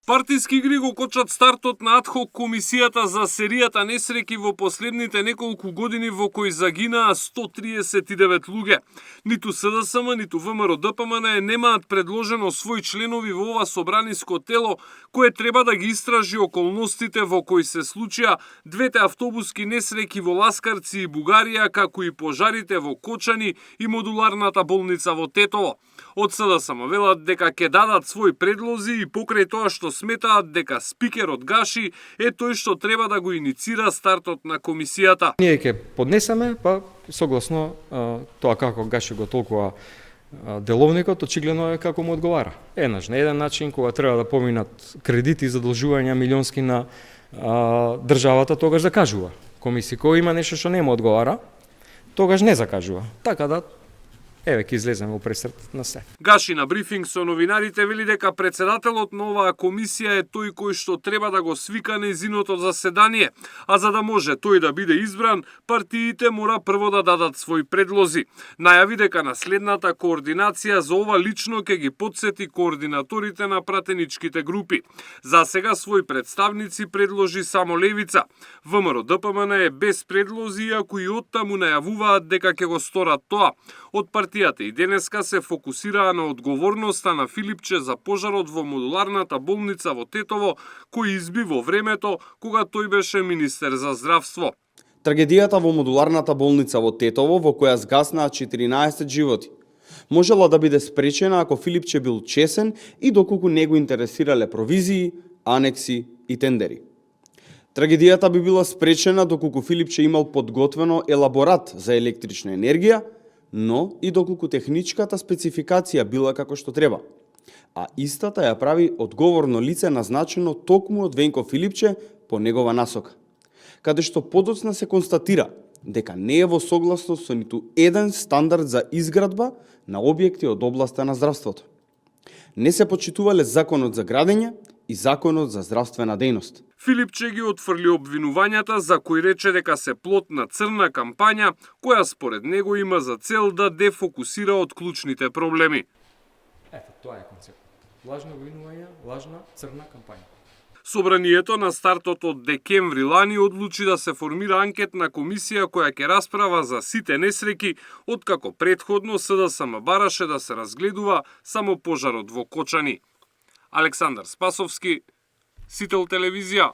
Партиски игри го кочат стартот на адхок комисијата за серијата несреќи во последните неколку години во кои загинаа 139 луѓе. Ниту СДСМ, ниту ВМРО-ДПМН немаат предложено своји членови во ова собраниско тело кое треба да ги истражи околностите во кои се случија двете автобуски несреќи во Ласкарци и Бугарија, како и пожарите во Кочани и модуларната болница во Тетово. Од СДСМ велат дека ќе дадат своји предлози и покрај тоа што сметаат дека спикерот Гаши е тој што треба да го иницира стартот на комисијата. Ние ќе поднесеме, па согласно тоа како Гаши го толкува деловникот, очигледно е како му одговара. Еднаш на еден начин, кога треба да поминат кредити и задолжувања милионски на државата, тогаш закажува. Комисија кој има нешто што не му одговара, тогаш не закажува. Така да еве ќе излеземе во пресрет на се. Гаши на брифинг со новинарите вели дека председателот на оваа комисија е тој кој што треба да го свика нејзиното заседание, а за да може тој да биде избран, партиите мора прво да дадат своји предлози. Најави дека на следната координација за ова лично ќе ги потсети координаторите на пратеничките групи. За сега своји представници предложи само Левица. ВМРО-ДПМН е без предлози, иако и оттаму најавуваат дека ќе го сторат тоа. Од партијата и денеска се фокусираа на одговорноста на Филипче за пожарот во модуларната болница во Тетово, кој изби во времето кога тој беше министер за здравство. Трагедијата во модуларната болница во Тетово, во која згаснаа 14 животи, можела да биде спречена ако Филипче бил чесен и доколку не го интересирале провизии, анекси и тендери. Трагедијата би била спречена доколку Филипче имал подготвено елаборат за електрична енергија, но и доколку техничката спецификација била како што треба. А истата ја прави одговорно лице назначено токму од Венко Филипче по негова насока, каде што подоцна се констатира дека не е во согласност со ниту еден стандард за изградба на објекти од областа на здравството. Не се почитувале законот за градење и законот за здравствена дејност. Филипче ги отфрли обвинувањата за кои рече дека се плод на црна кампања, која според него има за цел да дефокусира од клучните проблеми. Ето, тоа е концепт. Лажно обвинување, лажна црна кампања. Собранието на стартот од декември лани одлучи да се формира анкетна комисија која ќе расправа за сите несреќи, откако претходно СДСМ бараше да се разгледува само пожарот во Кочани. Александар Спасовски, Сител телевизија.